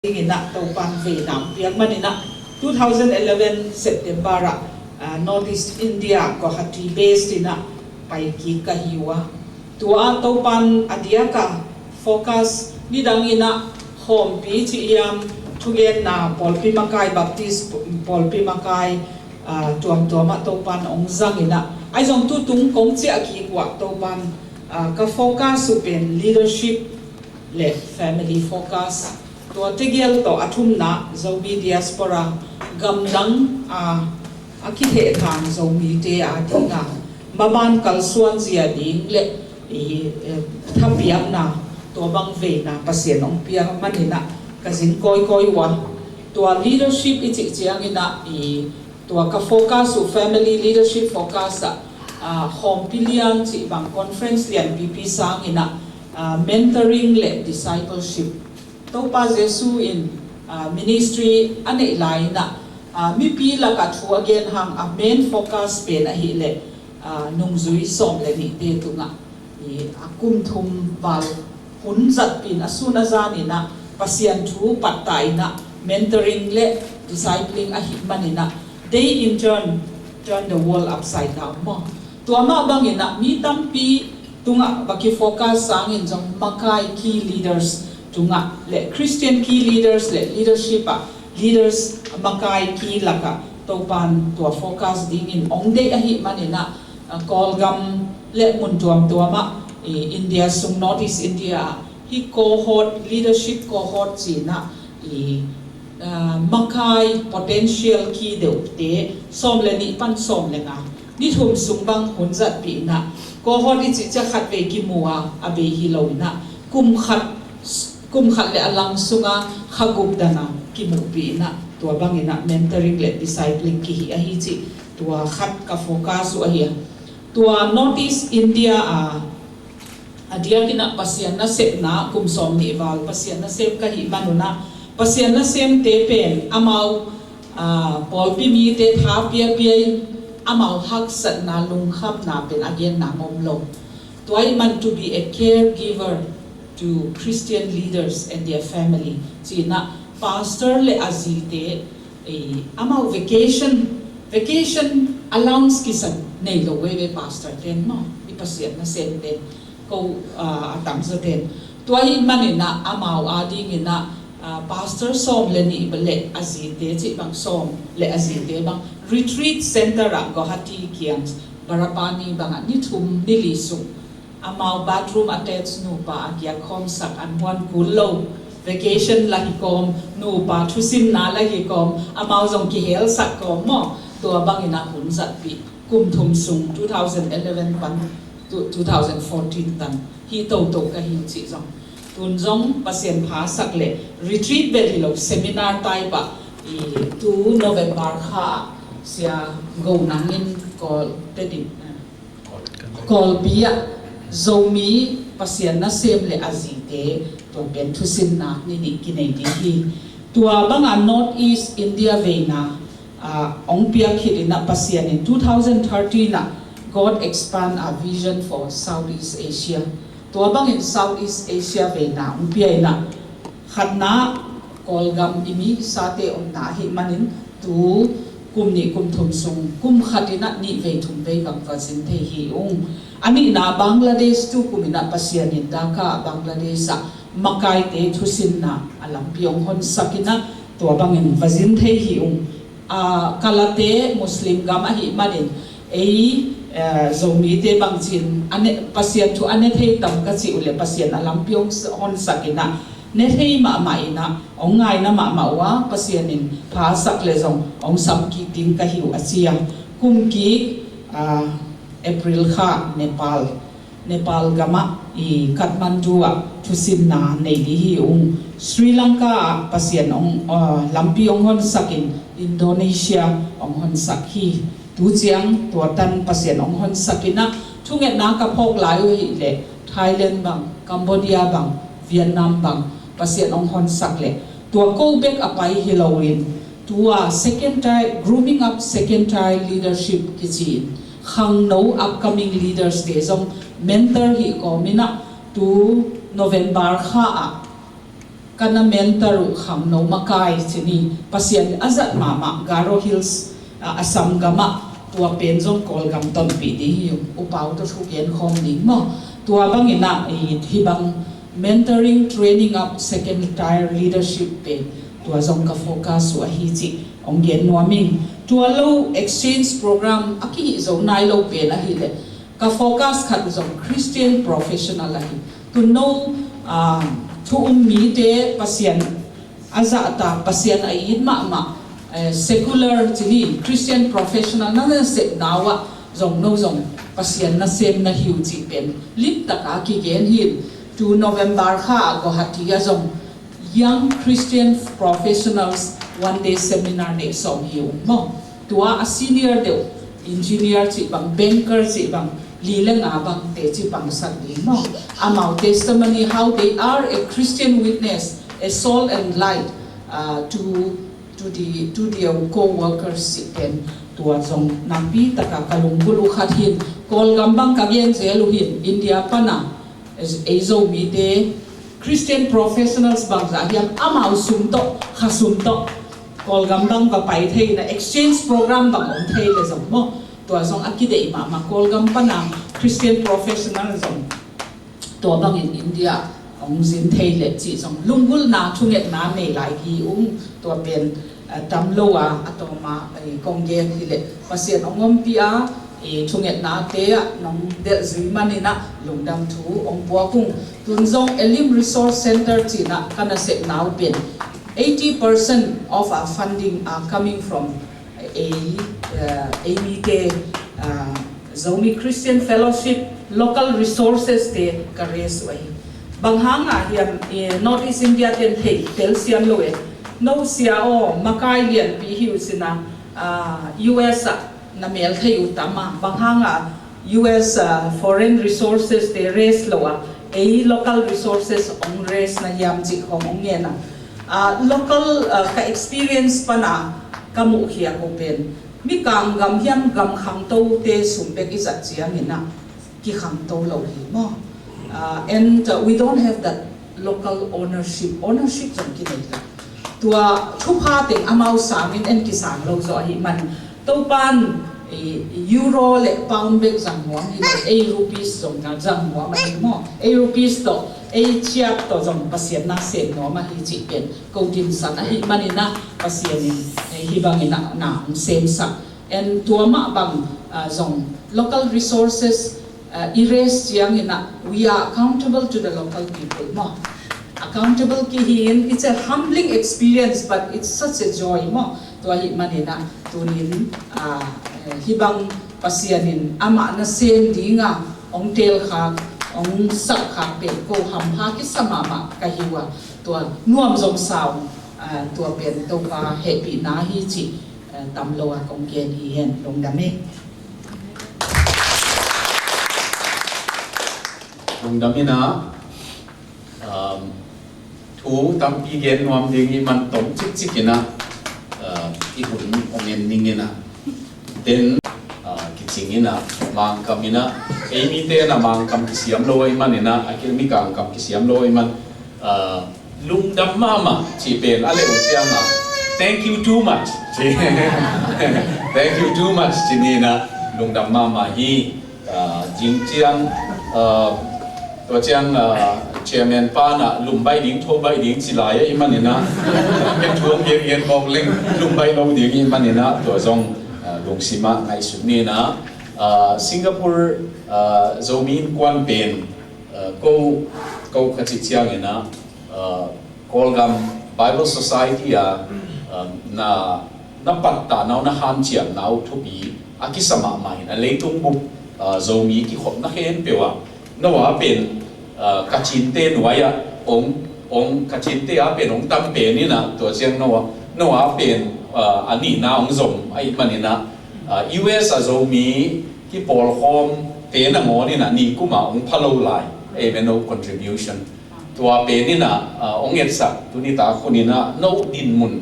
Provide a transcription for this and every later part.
Ina taupan Vietnam piang manina 2011 September Northeast India Guwahati based ina paiki kahiwa tua taupan adiaka focus nidang ina home pi chi yam thugen na Polpi Makai Baptist Polpi Makai tuam tuama taupan ongzang ina ai jong tu tung kong chi aki kwa taupan ka focus upen leadership le family focus tua tegel to athum na zobi diaspora gamdang akithe thang zobi te atinga maban kalsuan zia ding le thapiam na to bang ve na pasien ong piang manina kazin koi wa tua leadership ichi chiang ina tua ka focus su family leadership focus home pilian chi bang conference lian pp sang ina mentoring le discipleship topa Jesu in ministry ane lai na mi pi la ka thu again hang a main focus pe na hi le nung zui som le ni te tunga akum thum bal hun zat pin asuna zani na pasian thu patai na mentoring le discipling a hi manina they in turn the world upside down mo tuama bangina mi tampi tunga baki focus sang in jong makai key leaders tunga le Christian key leaders le leadership leaders makai key laka topan tua focus ding in ongde ahi manina kolgam le muntuam tuama India sung Northeast India hi cohort leadership cohort china makai potential key deute som le ni pan som le nga ni thum sung bang hunzat pi na cohort ichi cha khat ve ki muwa abe hi lo na kum khat le alang sunga khagup dana kimupi na tua bangina mentoring le discipling ki hi chi tua khat ka focus u hi tua Northeast India adia kina pasian na sep na kumsom ni wal pasian na sep ka hi manuna pasian na sem te pen amau polpi mi te tha pia amau hak sat na lung khap na pen again na momlo tuai man to be a caregiver to Christian leaders and their family. Sina pastor le azite amau vacation allowance kisan nei lo we pastor ten no ipasiat na sente ko atam sa ten tuai manina amau ading ina pastor som le ni bele azite chi bang som le azite bang retreat center ra Guwahati kiang Barapani bang ni thum nilisung amau bathroom attached nu pa agya khom sak anwan kullo vacation lahi kom nu pa thusim na lahi kom amau jong ki hel sak kom mo to bangina hun zat pi kum thum sung 2011 pan 2014 tan hi to ka hi chi jong tun jong pasien pha sak le retreat belilo seminar tai pa 2 November kha sia go nangin kol tedin kol bia zomi pasian na sem le azite to ben thusin na ni kinai hi tua banga Northeast India veina ong pia khidina pasian in 2013 na God expand our vision for Southeast Asia tua bang in Southeast Asia veina ong pia ina khatna kolgam imi sate ong na hi manin tu kumni kum thum sung kum khatina ni ve thum ve bang vasin the hi ong ani na Bangladesh tu kumina pasian in Dhaka Bangladesh makai te thusin na alam piong hon sakina to bangin vazin the hi kalate muslim gama hi manin zomi te bangchin ane pasian tu ane the tam ka chi ule pasian alam piong hon sakina ne thei ma ina ongai na ma wa pasian in pha sak le jong ong sam ki ting ka hi achia kum ki April kha Nepal gama Kathmandu thusin na nei di hi Sri Lanka pasian ong lampi ong hon sakin Indonesia ong hon sakhi tu chiang tuatan pasian ong hon sakina thunget na ka phok lai le Thailand bang Cambodia bang Vietnam bang pasian ong hon sakle tua go back apai hilowin tua second tier grooming up second tier leadership kichin khang no upcoming leaders te jong mentor hi ko mina tu November kha kana mentaru kham no makai chini pasien azat mama Garo Hills Assam gama tua penjong kolgam ton pi di upau to thuken khom ding mo tua bangina hibang mentoring training up second tier leadership pe tua zong ka focus wa hi chi onggen nuaming tua lo exchange program aki zo nai lo pe la hi le ka focus khat zong Christian professional la hi to know thu mi te pasien aza ta pasien ai ma secular chini Christian professional na se nawa zong no zong pasien na sem na hiu chi pen lip taka ki gen hin to November kha go hatia zong young Christian professionals one day seminar ne som hiu mo tua a senior de engineer chi bang banker chi bang lile nga bang te chi bang san ni mo amau testimony how they are a Christian witness, a salt and light to the co-workers sipen tua zong napi taka kalunggulu khathin kol gambang kagyen zeluhin India pana ezo mite Christian professionals bang zahiam amau sumto khasumto kol gambang ba pai thei na exchange program bang on thei le zong mo tua zong akide ma kol gampana Christian professional zong tua bang in India ong zin thei le chi zong lungul na thunget na nei lai hi tua pen tamloa atoma konggen hi le pasien ongom pia thunget na te nong de zimanina lungdam thu ong puakung tunzong elim resource center china kana se now pen 80% of our funding are coming from AMIT Zomi Christian Fellowship local resources te kares wai banghanga hiam North East India ten thei tel siam loe no sia o makai lian pi hiu sina US na mel thei utama banghanga US foreign resources te res loa local resources on res na yam chi khom ongena local ka experience pana kamu khia ko pen mi kang gam hiam gam khang to te sumpek izat chiang ina ki khang to lo hi mo and we don't have that local ownership jong ki nei la tua thupa te amau samin en ki sang lo zo hi man to pan euro le pound bek jang mo hi rupees jong na jang mo ma mo rupees to chiap to jong pasien na se no ma hi chi pen ko din san a hi manina pasien hi bangina na sem sa and tua ma bang jong local resources erase chiang ina we are accountable to the local people mo accountable ki hin it's a humbling experience but it's such a joy mo tua hi manina tunin hibang pasianin ama na sem dinga ong tel kha ong sak kha pe ko ham ha ki samama ka hiwa tua nuam zong saw tua pen to pa happy na hi chi tamlo a kong gen hi hen long dame long damina thu tam pi gen nuam ding man tom chik chikina I hun ongen ningina then kichingina mang kamina emi te na mang kam kisiam lo ai manina akil mi kang kam kisiam lo ai man lungdam mama chi pen ale uchianga thank you too much thank you too much chinina lungdam mama hi jing chiang to chiang chairman pa na lumbai ding tho bai ding chilai ai manina ken thuang ge gen bong leng lumbai lo ding i manina to zong lungsima ngai suni na Singapore zomin kwan pen ko khachi chiang ina Kolgam Bible Society na patta na han chiang nau thupi akisama mai na leitung bu zomi ki khop na hen pewa nawa pen kachin te nuaya ong kachin te a pen ong tam pe ni na to chiang nawa pen ani na ong zom ai manina US zomi ki pol khom te na mo ni na ni kuma ong phalo lai e no contribution tua pe ni na ong et sa tu ni ta khunina no din mun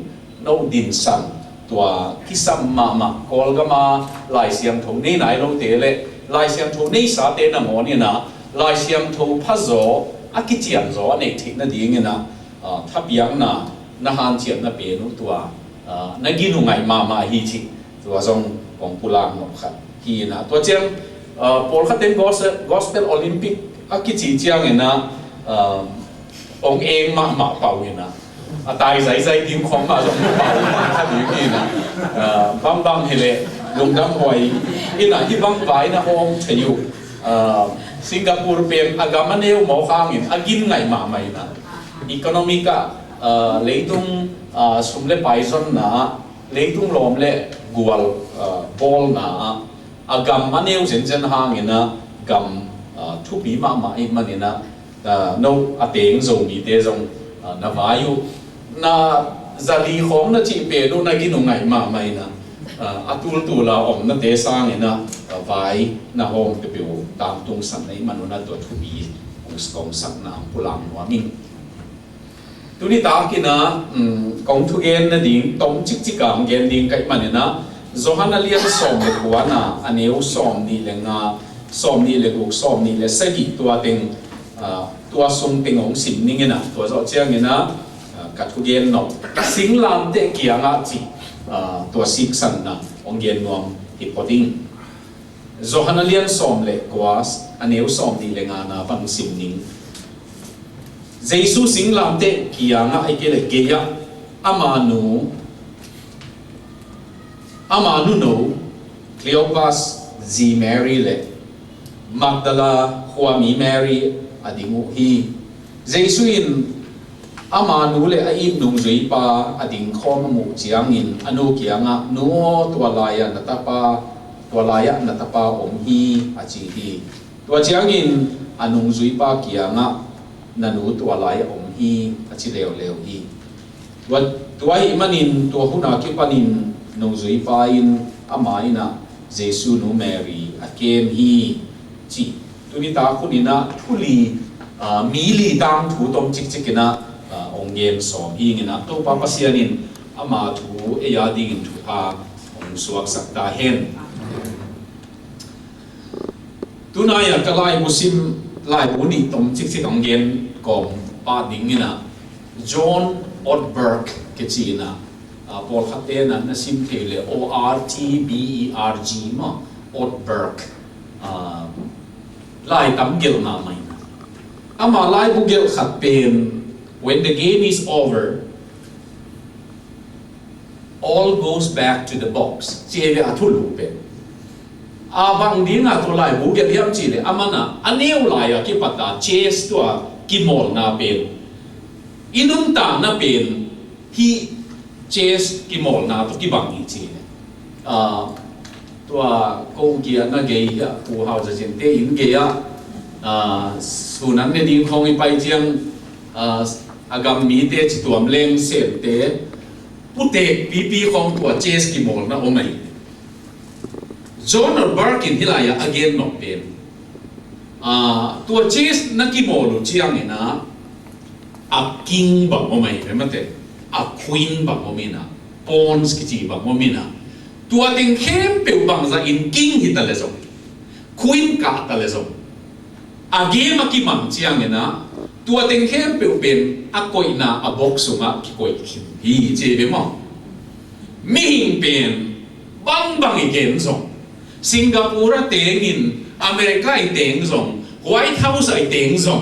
no din san tua kisam ma kol gama lai siam tho nei nai lo te le lai siam tho nei sa te na mo ni na lai siam tho phazo akichiam zo ne thik na ding na tháp yang na han chiam na pe nu tua na gi nu ngai ma hi chi tua zong kong pulang no khat hi na tua chang Paul khaten gospel Olympic akichi chiang na ông em mà bảo như na tài giải tiếng khom mà giống bảo khác như na băng hệ lệ lùng đam hoài in là hi băng vải na ông thấy yêu Singapore pen agamaneo mo khangin agin ngai ma mai na economica lấy tung sum le paison na lấy tung lom le gual bol na agam maneo zen hangin na gam thu pi ma manina no ateng zong mi te zong na vayu na zali khom na chi pe do na ginu ngai ma mai na atul tu la om na te sang ina vai na hom pe pe tam tung san nei manuna to thu bi kong san na pulang wa min tu ni ta ki na kong thu gen na ding tom chik chik ang gen ding kai manina Johanna lian som le kwa na aneu som ni le nga som ni le guk som ni le sagi tua ting tua sung ting ong sim ning ina tua zo chiang ina ka thu gen no sing lam te kia nga chi tua sik san na ong gen nuam hipoting Johanna lian som le kwa aneu som ni le nga na pang sim ning Jesu sing lam te kia nga ai ke le geya amanu no Cleopas Z Mary le Magdala Huami Mary adingu hi Jesu in amanu le ai nung zui pa ading khom mu chiang in anu kia nga no twalaya natapa om hi achi hi tua chiang in anung zui pa kia nga nanu twalaya om hi achi leo hi tua imanin tua huna ki panin nung zui pa in amaina Jesu no Mary akem hi chi tuni ta kunina thuli mili tang thu tom chik chikina ong yem som hi ngina to pa pasianin ama thu e ya ding thu a ong suak sakta hen tunaya kalai musim lai uni tom chik chik ong yen kom pa ding ngina John Ortberg ke china Paul khatena na sim thele ORTBERG ma Ortberg lai tam gel na mai ama lai bu gel khat pen when the game is over all goes back to the box cheve athulu pe bang dinga to lai bu gel yam chi le amana aneu lai ki pata chase to ki mol na pen inum ta na pen hi chase ki mol na to ki bang chi tua câu kia na gay ya phù hào giờ chuyện tê in gay ya su nan ne ding khong i pai chiang agam mi te chi tuam leng se te pute pp khong tua chase ki mol na omai John Ortberg in hilaya again no pen tua chase na ki mol chiang ina a king bang omai me mate a queen bang omina pawns ki chi bang omina tua ting khem pe bang za in king hi ta le zo queen ka ta le zo age ma ki mang chiang ena tua ting khem pe pen a koi na a box sunga ki koi khim hi che be mo mi hing pen bang i gen zo Singapore teng in America i teng zo White House i teng zo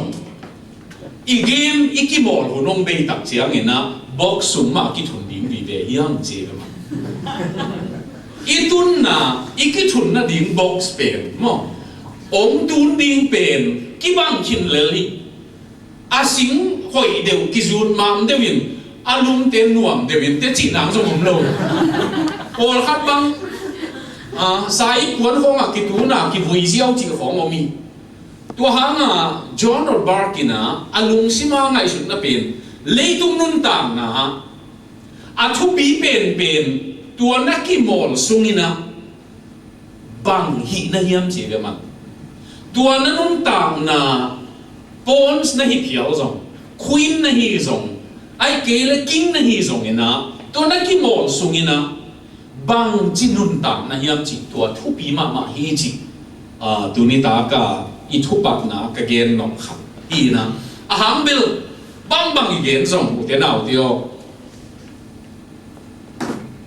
i game ikimol hunong be tak chiang ena box sunga ki thun ding bi be hiang che be mo itun na ikithun na ding box pen mo ong tun ding pen ki bang khin leli asing hoi deu ki zun mam dewin alum te nuam dewin te chi nang zo mom lo ol khat bang sai kuan khong ki tu na ki vui ziau chi khong omi tua hanga John Ortberg na alung sima ngai sut na pen leitung nun tang na athu pi pen tua na ki mol sungina bang hi na hiam chi ga man tua na nung tang na pawns na hi phial zong queen na hi zong ai ke le king na hi zong ina tua na ki mol sungina bang chi nun tang na hiam chi tua thu pi ma hi chi tu ni ta ka i thu pak na ka gen nok khat hi na a hambel bang igen zong u te nau tio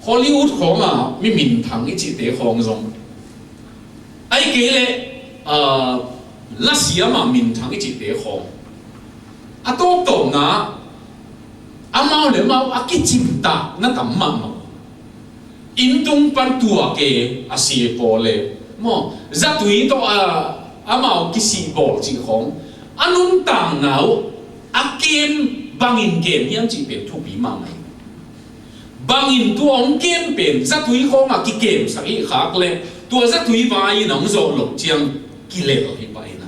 Hollywood khong a mi min thang I chi te khong zong ai ke le la siama min thang I chi te khong a to na amau le mau a ki chim ta na tam ma ma in tung pan tua ke a si po le mo za tui to a amau ki si bol chi khong anun tang nau a kem bangin kem hiam chi pe thu bi ma mai bangin tu ong kem pen za tui khong a ki kem sa I khak le tua za tui vai nong zo lo chiang ki le hi pa ina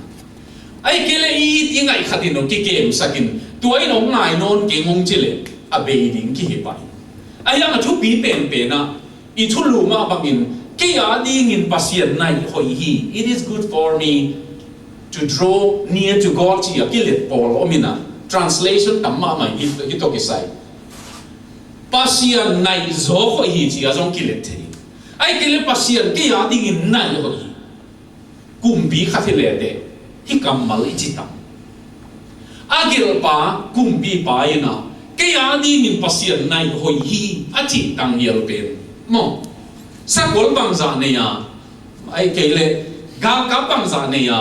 ai ke le I ngai khatin no ki kem sakin tuai nong ngai non ke ngong chi le a be ding ki hi pa ai yang a thu bi pen pen na I thu lu ma bangin ke ya ding in pasien nai hoi hi it is good for me to draw near to God chi a ki le pol omina translation tamma mai hi to ki sai pasien nai zo hoi hi chi a zong ki le the ai ke le pasien ke ya ding in nai hoi hi kum bi kha the le de hi kam mal I chi tam agil pa kum bi pa ina ke ya ding in pasien nai hoi hi a chi tang yel pen mo sa gol bang za ne ya ai ke le gal ka bang za ne ya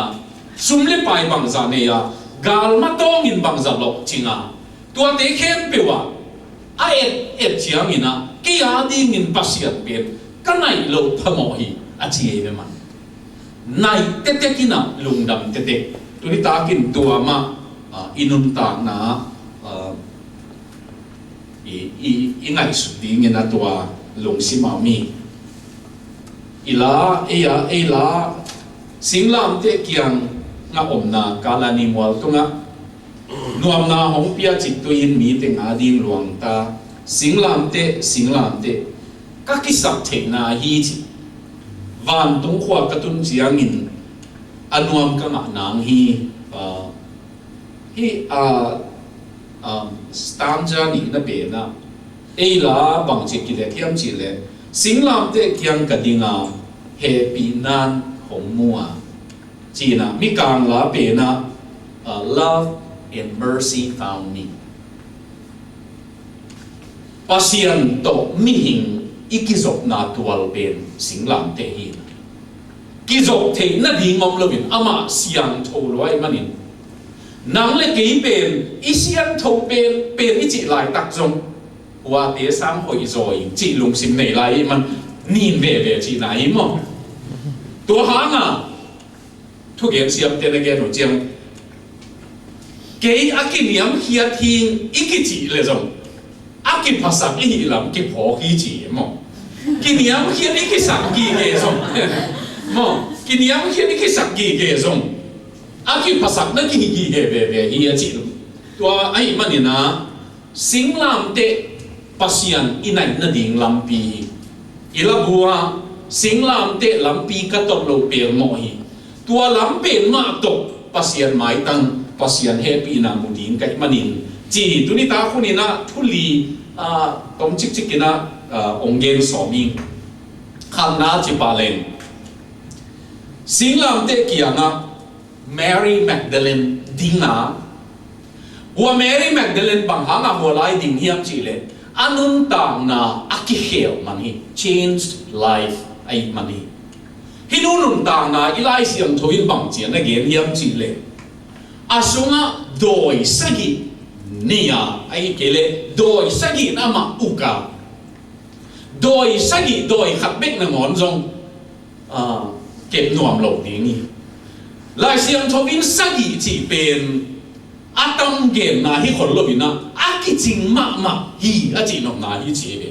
sum le pai bang za ne ya gal ma tong in bang za lo chinga tua te khem pe wa a et chiang ina ke ya ding in pasien pen ka nai lo phamo hi a chi e me man nai te te kina lungdam te te tu ni ta kin tua ma inun ta na I ngai su ding ina tua lung si ma mi ila ela singlam te kiang nga omna kala ni mwal tunga nuam na hong pia chik tuin mi te nga ding luang ta singlam te ka ki sak the na hi chi van tung khwa ka tun chiang in anuam ka nga nang hi stanza ni na be na ela bang che ki le thiam chi le singlam te kiang ka dinga happy nan hong mua chi na mi kang la be na love and mercy found me pasien to mi hing ikizok na tual ben singlam te hi kizok the na ding ngom lovin ama siang tho loi manin nang le ke ben isian tho ben I chi lai tak jong wa te sang hoi rồi chi lung sim nei lai man nin ve chi nai mo to ha nga thu gen siam te na gen no chiang ke akiniam hia thing ikichi le jong aki pasak I lam ki pho hi chi mo kiniam hia ki sak ki ge jong mo kiniam hia ki sak ki ge jong aki pasak na ki he ve hi chi to ai manina singlam te pasian inai na ding lampi ila bua singlam te lampi ka to lo pel mo hi tua lampe ma to pasian mai tang pasian happy na mudin kai manin chi tuni ta khunina thuli tom chik chikina ongen somi khamna chi palen singlam te kianga Mary Magdalene dinga wa Mary Magdalene bang hanga molai ding hiam chi le anun tang na akihel mani changed life ai mani hinunun tang na ilai siam thoin bang chi na gen hiam chi le asunga doi sagi nia ai kele doi sagi na ma uka doi sagi doi khat bek na ngon jong kep nuam lo ding ni lai siam thoin sagi chi pen atam gen na hi khol lo bina aki ching ma hi a chi nom na hi chi be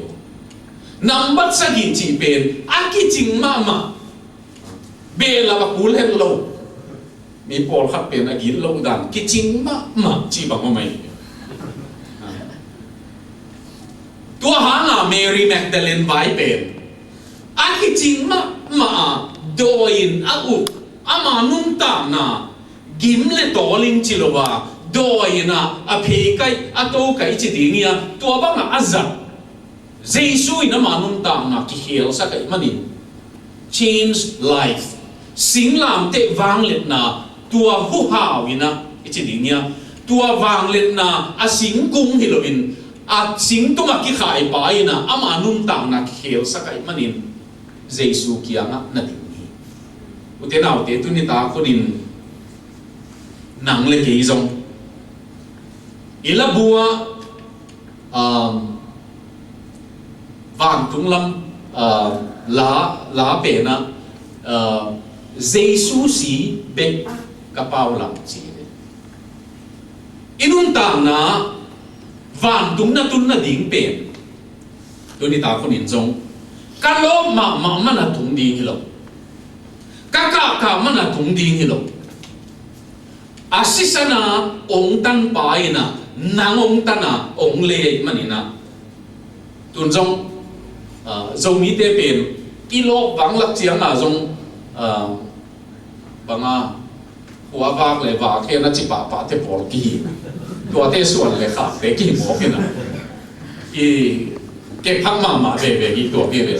number sagi chi pen aki ching ma be la ba kul hen lo mi pol khat pen a gin lo dan ki ching ma chi ba mai tua ha nga Mary Magdalene vai pen aki ching ma doin a u ama nung ta na gim le toling chilowa doina a phe kai a to kai chi dingia to ba nga azat jesu ina manung ta na ki hel sa kai manin change life singlam te wang let na tua hu hawina chi dingia tua vang let na asing kung hilovin at sing tunga ki khai pai na ama num tang na khel sakai manin Jesu kianga na dingi utenaw te tunita ko din nang le ke izong ila bua vang tunglam la pe na Jesu si be kapau lang si inun tang na van tung na tun na ding pen tu ni ta kon in jong ka lo ma na tung ding hilo ka ma na tung ding hilo asisana ong tan pai na nang ong tana ong le manina tun jong zong mi te pen ilo bang lak chiang na jong banga hua vak le va khe na chi pa te pol ki tua te suan le kha te ki mo ke na i ke phang ma ve ki tua ke ve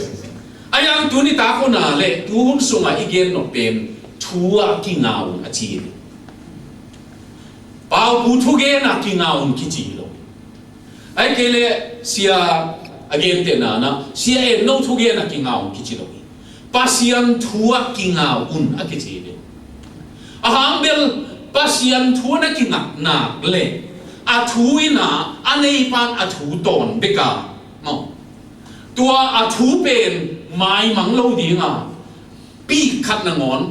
ayang tu ni ta ko na le tu hun sunga igen no pen thua ki ngau a chi pau pu thu ge na ki ngau ki chi lo ai ke le sia again te na sia e no thu ge na ki ngau ki chi lo pasian thua ki ngau a ki chi de ahang bel pasian thua na ki na le a thu ina anei pan a thu ton beka mo tua a thu pen mai mang lo dinga pi khat na ngon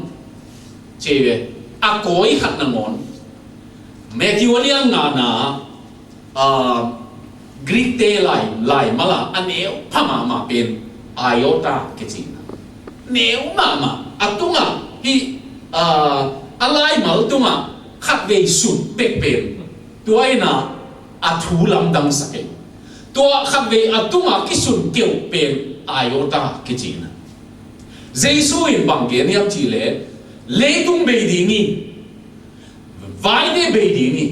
cheve a koi khat na ngon Matthew nga na Greek te lai mala aneu phama ma pen iota ke chi neu ma atunga hi alai mal tunga khat ve sut pek pen tuaina athu lam dang sake tua khat ve atunga kisun keu pen iota ke chi na Jesu in bang ge niam chi le tung be dingi vai de be dingi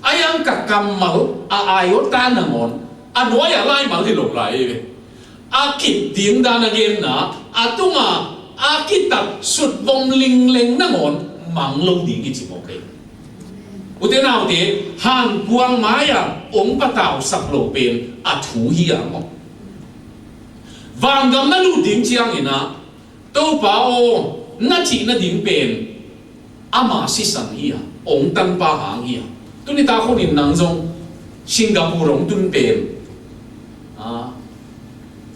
ayang ka kamal a iota na ngon anoya lai mal hi lok lai ve akit ding dan again na atunga akitat sut bom ling leng na ngon mang lo ding ki chi mo ke utenaw te han kuang maya ong pataw sak lo pen athu hi a mo wangam na lu ding chiang ina to pa o na chi na ding pen ama si san hi a ong tan pa hang hi a tu ni ta ko nin nang jong Singapore ong tun pen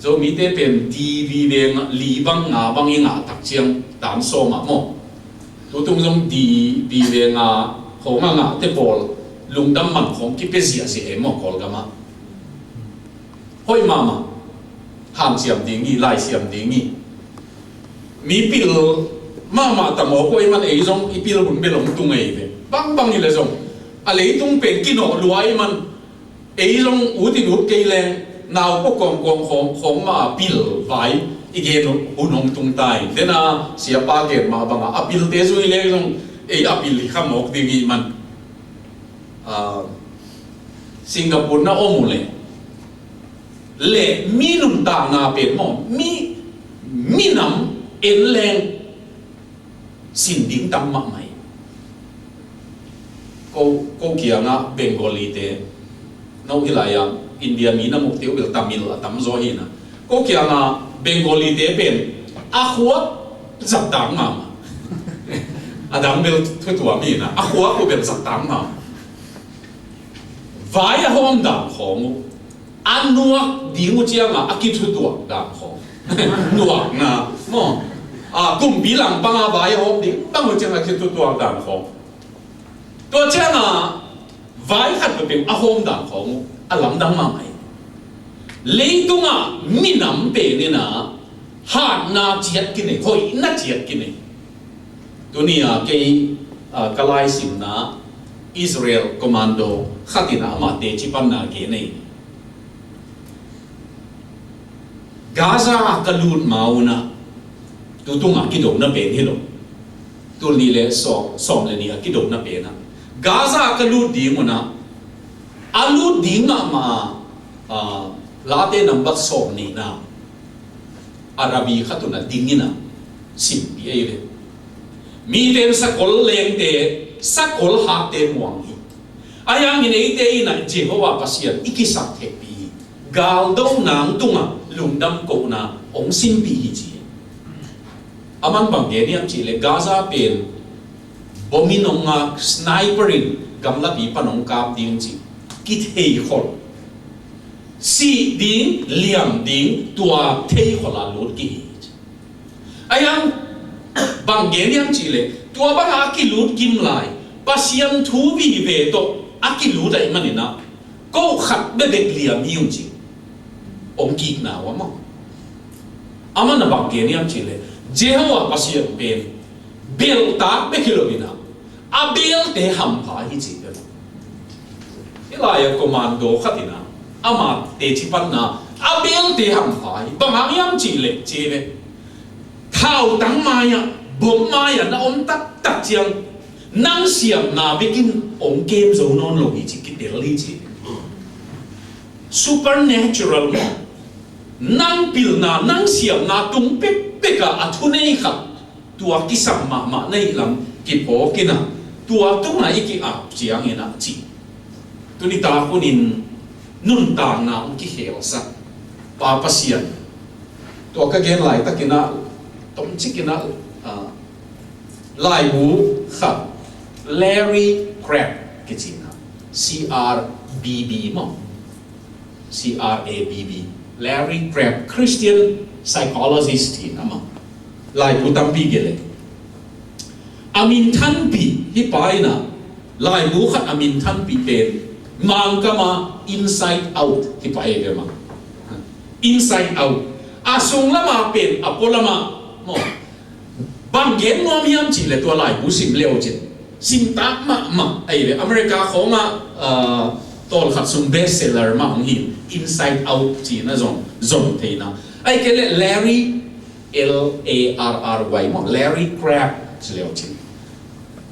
zo mi te pen di vi veng li bang nga bang inga tak chiang dan so ma mo tu tung jong di vi veng nga ho nga te pol lung dam man khong ki pe sia si e mo kol ga ma hoi mama ham siam ding ni lai siam ding ni mi pil mama ta mo ko man e jong i pil bun belong tung ei ve bang ni le jong a le tung pen ki no luai man e jong u ti nu ke leng nào có còn khom mà pil vai igen unong tung tai dena sia pa ge ma banga apil te zui le jong e apil kham ok dingi man Singapore na omule le minum ta na pe mo mi nam en leng sin ding tam ma mai ko kia nga Bengali te no hilaya India mi na muk teu bil Tamil tam zo hi na ko kia nga Bengali te pen a khua zap tang ma adam bil thu tua mi na a khua ko bil zap tang ma vai a hom da khong anua dingu chia nga akit thu tua da khong nuak na mo kum bilang panga vai hom ding bang ho chia akit thu tua da khong to chia nga vai khat pe a hom da khong alam dang ma mai leitunga minam pe ni na ha na chiat ki ne hoi na chiat ki ne dunia ke kalai sim na Israel commando khatina ma te chi pan na ke nei Gaza kalut mauna tutunga ki do na pe ni lo tul ni le som le ni ki do na pe na Gaza kalut di mo na alu dinga ma late number som ni na Arabi khatuna dingina sim bi eve mi ten sa kol leng te sa kol ha te muang hi ayang ini ite ina Jehovah pasian ikisak tepi gal do nang tunga lungdam ko na ong simpi hiji aman bang geniam chile Gaza pen bominong nga sniperin gamla pi panong kap ding chi kit hei khol si ding liam ding tua thei khola lot ki ayang bang geniam chile tua bang aki lut kim lai pasiam thu vi ve to aki lut ai manina ko khat be bek liam yung chi ong ki na wa mo amana bang geniam chile Jehovah pasiam pen bel ta be kilobina a bel te ham pha hi chi de ilaya komando khatina ama te chi pan na a bel te ham pha hi bang yam chi le che le thao tang ma ya bom ma ya na om tak tak chiang nang siam na begin ong game zo non lo hi chi ki del hi chi supernatural mo nang pil na nang siam na tung pek peka athunei khat tua kisam ma nei lam ki po kina tua tu na iki a chiang ina chi tuni ta kunin nun ta na ki hel sa pa pasian to ka gen lai takina tom chikina lai wu kha Larry Crabb ki china CRBB mo CRABB Larry Crabb Christian psychologist hi nama lai wu tampi gele amin than pi hi paina lai wu khat amin than pi pen mang kama inside out hi pai ge ma inside out asung lama pen apolama mo bang gen nom yam chi le to lai wu sim leo chin sim ta ma ai le America khonga tol khat sung bestseller ma hong hi inside out chi na zong theina ai kele Larry LARRY mo Larry Crabb leo chin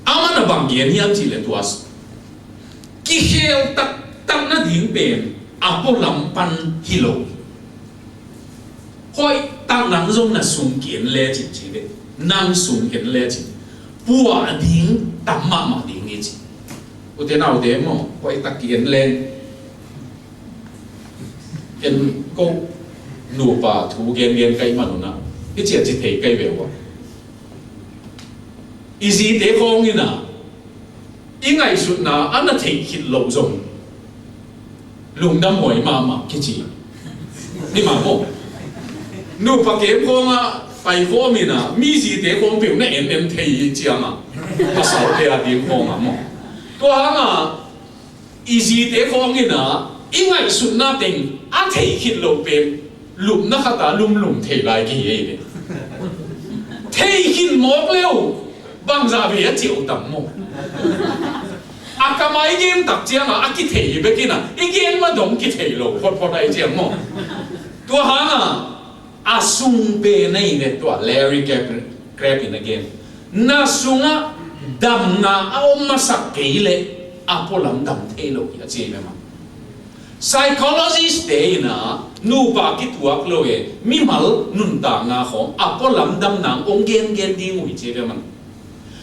amana bang gen yam chi le tuas ki hel tak na ding pen apolam pan hilo hoi tang nang zong na sung kien le chin chi de nang sung kien le chin bua ding tamma ma ding ni chi ute nau de mo hoi tak kien len en ko nu pa thu gen kai manuna cái chuyện chỉ thấy cây về quá, easy để con như nào, ý ngày xuân na anh đã thấy hít lâu rồi, lùng đâm mỏi mà cái gì, đi mà không, nu phải kiếm con à, phải có mình à, mi gì để con biểu này em thấy chiang à, mà sao để à điểm con à mà, tôi hăng à, easy để con như nào, ý ngày xuân na tình, anh thấy hít lâu bên, lùng na khát lùng thấy lại cái gì vậy. Thấy hin mọc leo bang ra về chịu tầm mồ à cái máy game tập chiang à cái thể về kia na cái game mà đóng cái thể lộ phật đây chiang mồ tua hang à sung bê này nè tua Larry Crabb in again na sung à đam na ông mà sắc kỹ lệ à po làm đam thế lộ cái gì mà psychologist day na nu pa ki tuak lo e mi mal nun ta nga khom apo lam dam nang ong gen ding wi che man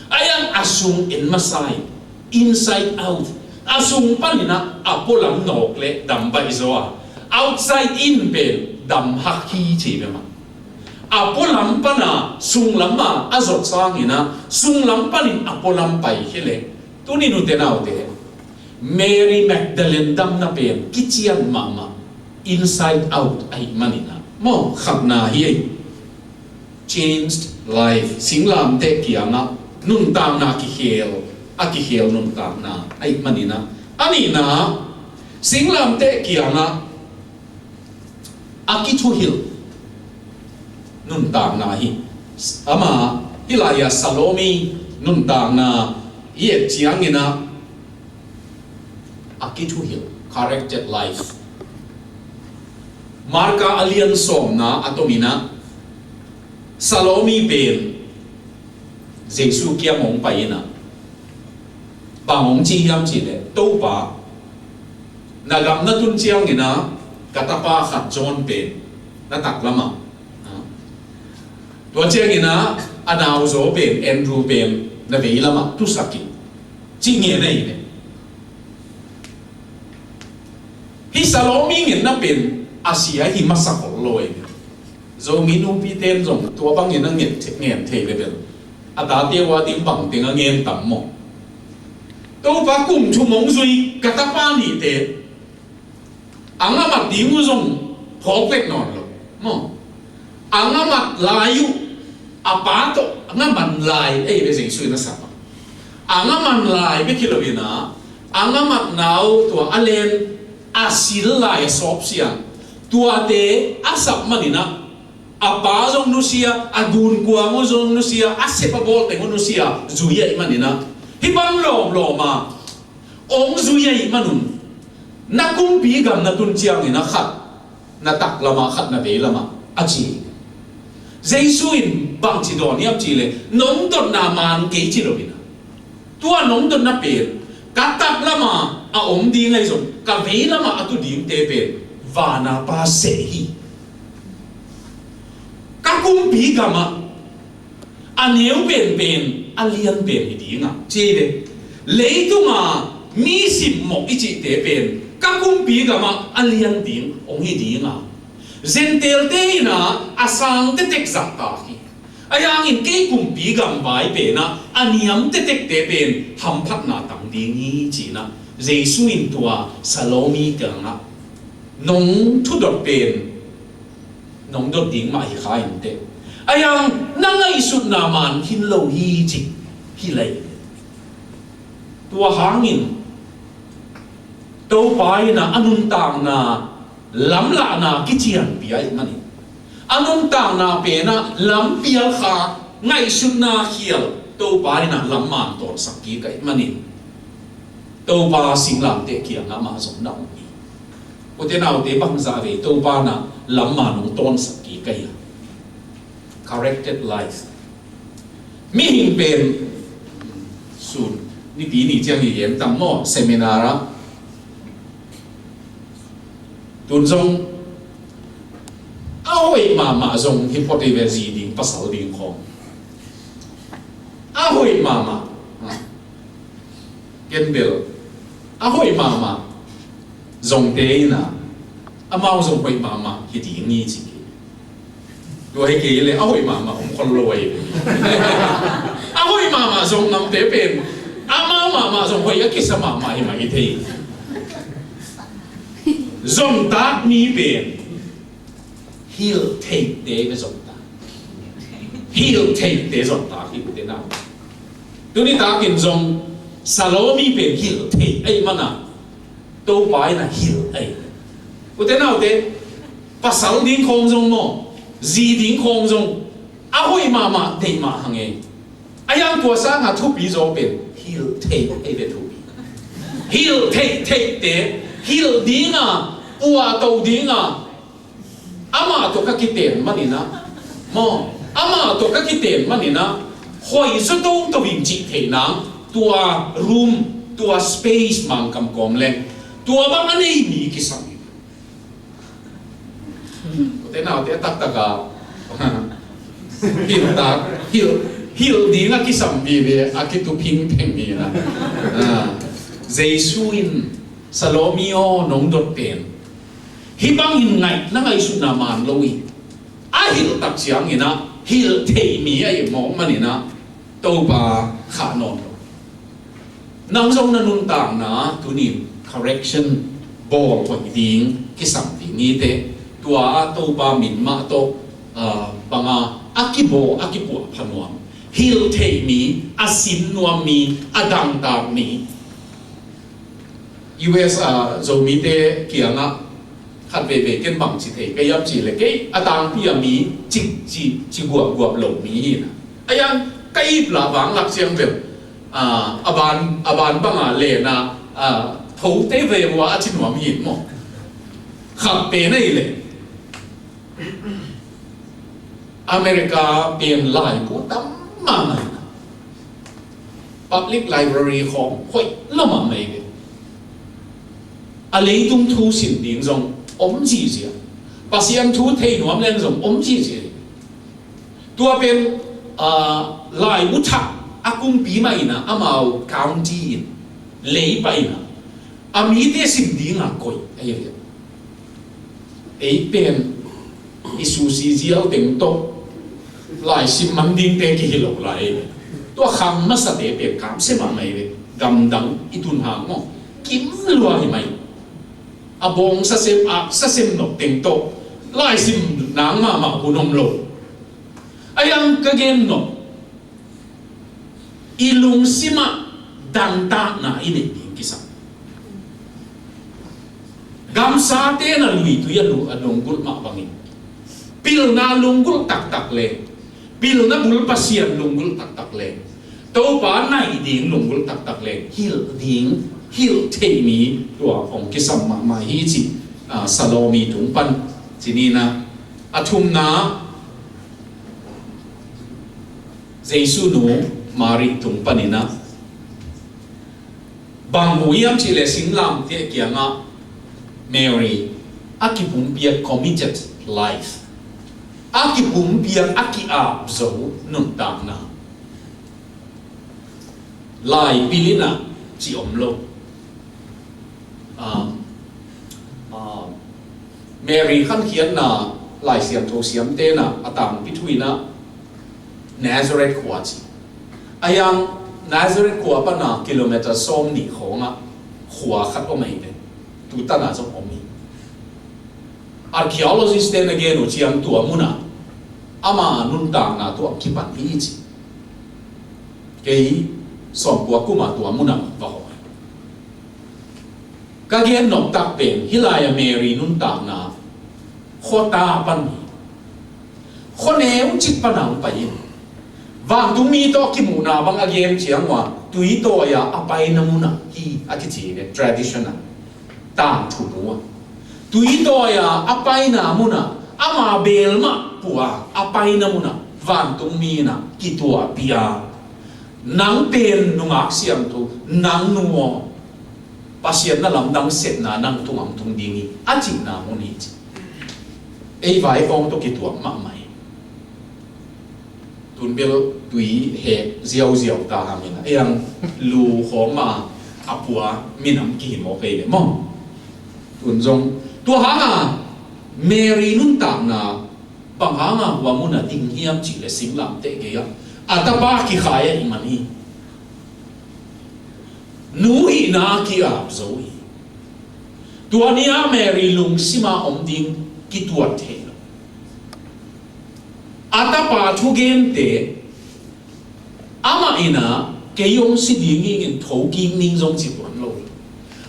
ayang asung in masai inside out asung panina apo lam nok le dam ba izoa outside in pen dam hak hi che man apo lam pana sung lama azot sang ina sung lam panin apo lam pai hele tuni nu te nau te Mary Magdalene dam na pen kichian mama inside out ai manina mo khapna hi changed life singlam te kianga nun ta na ki hel nun ta na ai manina ani na singlam te kianga aki thu hil nun ta na hi ama hilaya Salomi nun ta na ye chiangina aki thu hil corrected life marka alian som na atomina Salomi pen Jesu kia mong paina ba mong chi yam chi le to pa nagam na tun chiang ina katapa khat John pen na tak lama to chiang ina anaw zo pen Andrew pen na ve lama tu saki chi nge nei ne hi Salome ngin na pen Asia hi masakol loi zo min upi ten zong tua bang ngin ngin ngin the level ada te wa ding bang ting ngin tam mo to ba kum chu mong zui katapa ni te anga mat ding zong phok non lo mo anga mat layu apato anga man lai ei be sing sui na sa anga man lai be kilobina anga mat nau tua alen asil lai sop siang tua te asap manina apa zong nusia agun kuang zong nusia asepa bol teng nusia zuya manina hibang lo ma ong zuya manun nakum pi gam na tun chiang ina khat na tak lama khat na be lama achi Jesuin bang chi don yap chi le nong don na man ke chi lo bina tua nong don na pe ka tak lama a om di ngai zo ka ve lama atu dim te pe va na pa se hi ka kum pi gama a neu ben a lian ben hi di nga che de leitunga mi sim mo ichi te pen ka kum pi gama a lian ding ong hi di nga zentel te na asang te tek zak ta hi ayang in ke kum pi gam bai pe na aniam te tek te pen ham phat na tam ding hi chi na Jesu in tua Salome ka nga nong thu dot pen nong dot ding ma hi kha in te ayang nangai sut na man hin lo hi chi hi lai tua hangin to pai na anun tang na lam la na kichian piai mani anun tang na pe na lam pial kha ngai sun na hial to pai na lam man to sakki kai mani to ba sing lam te kia na ma som na ni o te nau te bang za ve to ba na lam ma nong ton sakki kai corrected life mi hin pen sun ni pi ni chang yi yen tam mo seminar a tun zong ahoi mama zong hipote ve zi ding pasal ding khong ahoi mama ken bel ahoi mama zong te na amao zong hoi mama hi ding ni chi do hai ke le ahoi mama om khol loi ahoi mama zong nam te pen amao mama zong hoi ya kisa mama hi ma hi thei zong ta mi pen he'll take te ve zong ta he'll take te zong ta hi te na tu ni ta kin zong Salome pen he'll take ai mana to bai na he'll ai u te na te pasal ding khong zong mo zi ding khong zong a hoi mama te ma hange ayang tua sa nga thu pi zo pen he'll take ai ve thu pi he'll take te he'll dinga ua tau dinga ama to ka kiten manina mo ama to ka kiten manina hoi zo to to wing chi the nang tua room tua space mang kam kom le tua bang anei mi ki sang te nào te tak taka hil ta hil dinga ki sam bi ve akitu ping peng mi na Jesu in Salomio nong dot pen hibang in ngai na ngai su na man loi a hil tak chiang ina hil thei mi ai mo manina to ba kha non nang zong na nun tang na tunin correction ball ko ding ki sam ti ni te tua to ba min ma to banga akibo akipu phanuam hil thei mi asin nuam mi adang ta mi US zo mi te kianga khat ve ve ken bang chi thei cái yam chi le ke atang pi mi chi guap lo mi na ayang kai la wang lak siang ve aban banga le na thou te ve wa a chin wa mi mo khat pe nei le America pen lai pu tam ma mai public library khong khoi lo ma mai ge a lei tung thu sin ding zong om ji ji pasian thu thei nuam len zong om ji ji tua pen lai u tha akum pi mai na amao county lei pai na ami te sin ding a koi ai ấy bên isusi ziao tiếng to lại sim mang ding te ki hilo lại to kham na sa te pe kam se ma mai gam dang itun ha mo kim lua hi mai abong sa sem no tiếng to lại sim nang ma hunom lo ayang kagen no ilung sima dang ta na ini kisah gam sa te na lui tu ya lu adong gul ma bangin pil na lunggul tak tak le pil na bul pasian lunggul tak tak le to pa na iding lunggul tak tak le hil te mi tua ong kisam ma hi chi salomi tung pan chinina athum na Jesu nu mari tung panina bang huyam chi le singlam te kia nga Mary akipum bia committed life akipum bia aki a zo nun tak na lai pilina chi omlo Mary khan khian na lai siam tho siam te na atang pithui na Nazareth kwa chi ayang Nazareth kwa pa na kilometer som ni khonga khwa khat o mai de tu ta na som omi archaeologist then again uchiang tu amuna ama nun ta na tu kipan hi chi kei som kwa kuma tu amuna va ho ka gen nok tak pen hilaya Mary nun ta na khota pan khone chik panang pa yin vang tu mi to ki mu na bang again chiang wa tui to ya apai na muna hi akichi ne traditional ta thu mu tui to ya apai na muna ama bel ma puwa apai na muna van tung mi na ki tua pia nang pen nungak siam tu nang nuo pasien na lam dang set na nang tung am tung dingi achi na mo ni chi ei vai ong to ki tua ma mai tun bel tui he ziao ziao ta hamina yang lu khoma apua minam ki mo pe le mo tun jong tua hanga Mary nun tak na bang hanga wa muna ding hiam chi le singlam te ge ya atapa ki khaya imani nu hi na ki ap zo hi tua nia Mary lung sima om ding ki tuat the atapa thu gen te ama ina ke yong si ding ngin tho king ning jong chi pon lo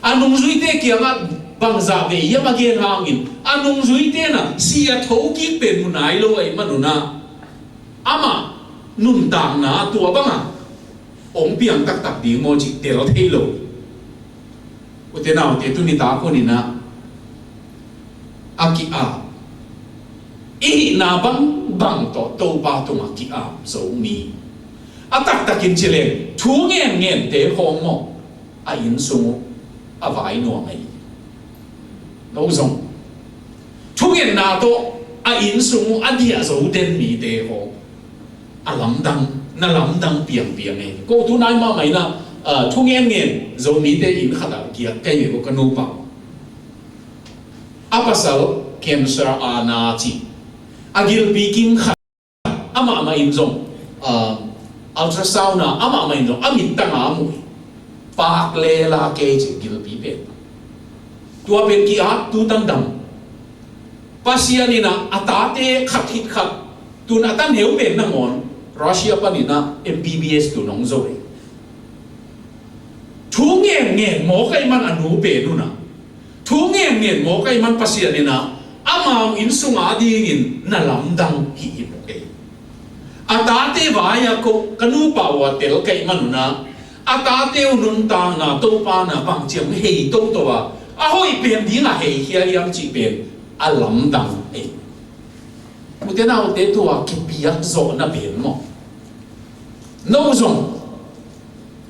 anung zui te ki anga bang za ve yama gen hangin anung zui te na si a tho ki pen munai lo ai manuna ama nun tang na tua banga ong piang tak tak di mo chi te lo thei lo u te nau te tu ni ta ko ni na aki a i na bang to pa to ma ki a so mi atak takin chile thu ngen te hong mo a in su a vai no mai no zong thu ngen na to a in su a dia zo den mi te ho a lam dang piang e ko tu nai ma mai na thu ngen zo mi te in khada kia kai me ko no pa apasal cancer ana chi agil biking kha ama in zong ultrasound na ama in zong amit tanga mu pak le la ke chi gil bi pe tua pen ki a tu tan dam pasiani na atate khat hit khat tu na tan heu pen na ngon Russia panina MBBS tu nong zo thu ngen mo kai man anu pe nu na thu ngen mo kai man pasiani na ama in sunga dingin na lamdang hi ipoke atate vaya ko kanu pawa tel kai manuna atate unun ta na to pa na bang chiam hei to to wa a hoi pen di na hei hia yam chi pen a lamdang e mutena o te to a ki pia zo na pen mo no zong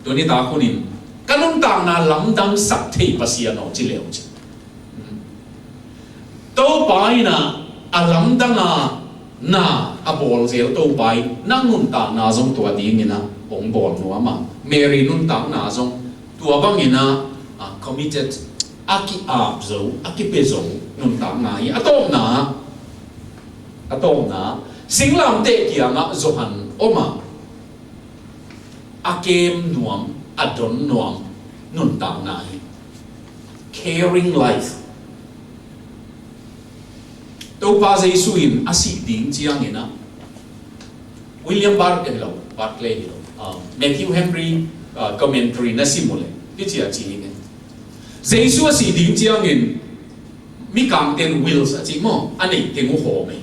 to ni ta ko nin kanun ta na lamdang sak thei pasiano chi leo chi to pai na alam danga na abol zel to pai nang nun ta na zong to ding ina ong bol no ma Mary nun ta na zong tua bang ina committed aki up zo aki pe zo nun ta ngai atom na singlam te kianga zohan oma akem nuam adon nuam nun ta ngai caring life to pa Jesuin asi ding chiang ina William Barclay Matthew Henry commentary na simule ti chia chi nge Jesus asi ding chiang in mi kang ten wills a chi mo anei ting ho mai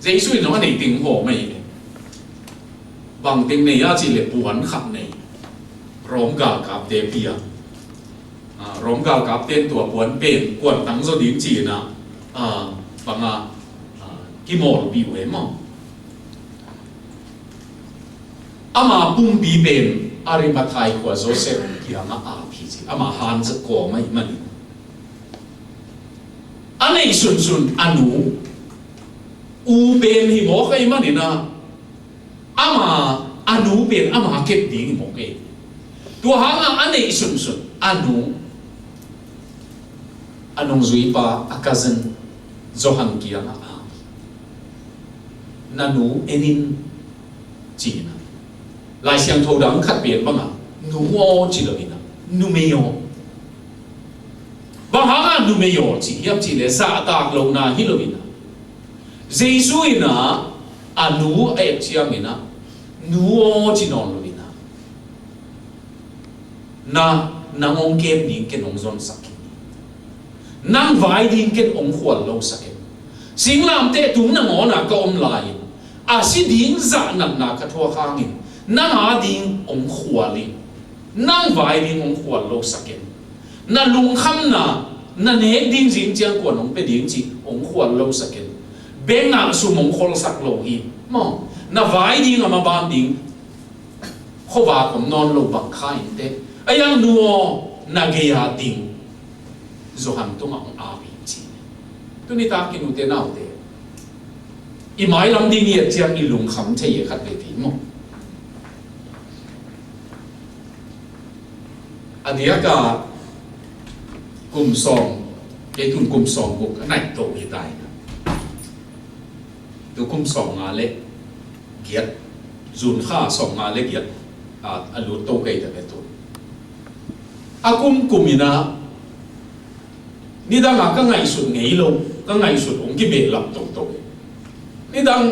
Jesus no anei ting ho mai bang ting nei a chi le puan khap nei rom ga kap te pia rom ga kap ten tua puan pen quan tang zo ding chi na banga ki mol bi we mo ama pum bi ben Arimathai ko Joseph kianga a phi chi ama han za ko mai mani anei sun anu u ben hi mo kai mani na ama anu ben ama kep ding mo ke tua hanga anei sun anu anong zui pa a cousin Zohan kianga a nanu enin china lai siang thâu đắng khát biển băng à nu o chỉ là gì nào nu mê yo băng hang nu mê yo chỉ hiệp chỉ để sa tạc lâu na hi lo gì nào Giêsu ina anu ai chiang ina nu o chỉ non lo gì nào na nang ong kem ding ken ong zon sak nang vai ding ken ong khwal lo sak sing lam te tum na ngo na ka om lai a si ding za na ka thua khangin nang a ding ong khwali nang vai ding ong khwal lo saken na lung kham na ne ding jing chiang ko nong pe ding chi ong khwal lo saken beng na su mong khol sak lo hi mo na vai ding ama ban ding khowa kom non lo bang khai te ayang nuo na ge ya ding zo ham tung ong a bi chi tu ni ta kinu te nau te i mai lam ding ye chiang i lung kham che ye khat ve thi mo adiaka kum song ke tun kum song buk anai to hi dai tu kum song nga le giat zun kha song nga le giat alu to kai ta to akum kumina ni da nga ka ngai sut ngei lo ka ngai sut ong ki be lam to ni dang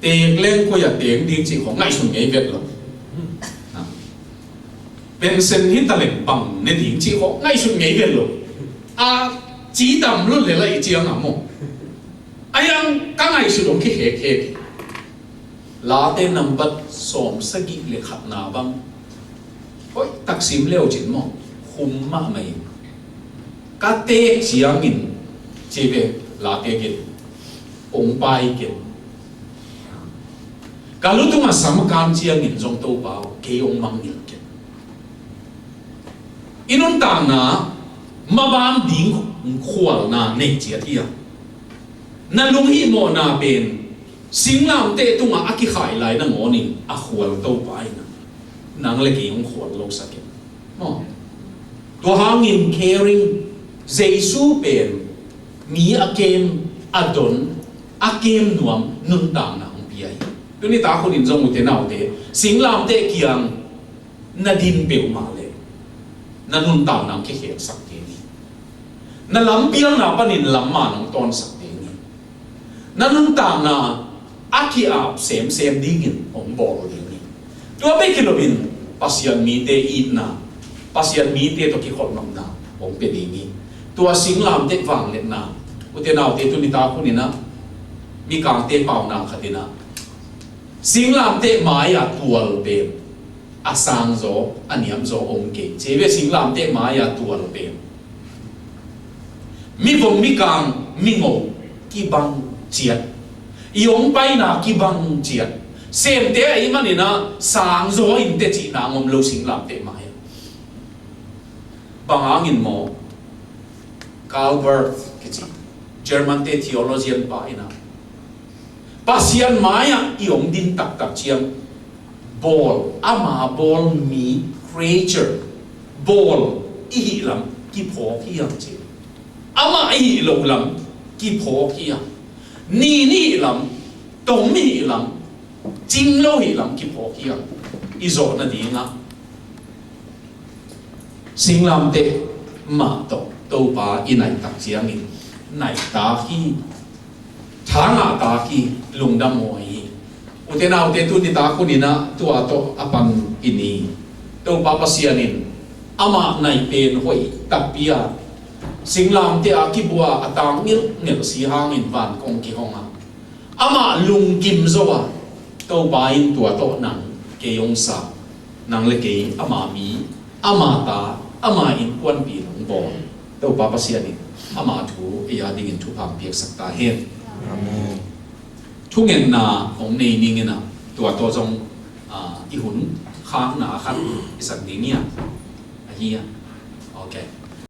te leng ko ya teng ding chi ko ngai sut ngei vet lo bên sen hít ta lên bằng nên tiếng chỉ có ngay xuống ngay về rồi chỉ tầm luôn lại chiang à mo ai ăn các ngày sử dụng cái hệ lá tên nằm bật xóm sa ghi lệ khát nà băng ôi tắc xím leo chín mo khum mà mày các tê chiang in chỉ về lá tê kia ông bai kia cả lúc tung mà sắm can chiang in trong tô bao cái ông mang in kia inun tang na mabam ding khwal na nei chia thia na lung hi mo na ben singlam te tunga aki khai lai na ngoni a khwal to pai na nang le ki ong khwal lo sakin mo to hangin caring Jesu ben mi akem adon akem nuam nun tang na ong piai tu ni ta khonin jong mu te nau te singlam te kiang na din peu ma na nun tao nam ke khel sak te ni na lam piang na panin lam ma nong ton sak te ni na nun tao na aki ap sem dingin ong bol ding ni to be kilobin pasian mi te it na pasian mi te to ki khol nam na ong pe ding ni to sing lam te wang let na u te naw te tu ni ta khu ni na mi kang te pau na khatina sing lam te maya tual be asang zo aniam zo ong ke chebe singlam te maya tual pe mi vom mi kang mi ngo ki bang chiat iong pai na ki bang chiat sem te ai mani na sang zo in te chi na ngom lo singlam te maya bangangin mo Calvert ke chi German te theologian pa ina pasian maya iong din tak chiam ball ama ball mi creature ball ihilam ki pho ki yang che ama hi lo lam ki pho kia ni lam tong mi lam jing lo hi lam ki pho kia izo na di nga sing lam te ma to pa inai tak chiang in nai ta hi thanga ta ki lungdam mo hi utena ute tu ni ta ko ni na tu ato apang ini to pa pasianin ama nai pen hoi tapia singlam te akibua atang ngil si hangin van kong ki honga ama lung kim zowa to bain tu ato nang ke yong sa nang le ke ama mi ama ta ama in kwan pi long bo to pa pasianin ama thu ya ding in thu pham piak sakta hen amen thungen na ong nei ning na tua to jong i hun khang na khan isak ding ya hi ya okay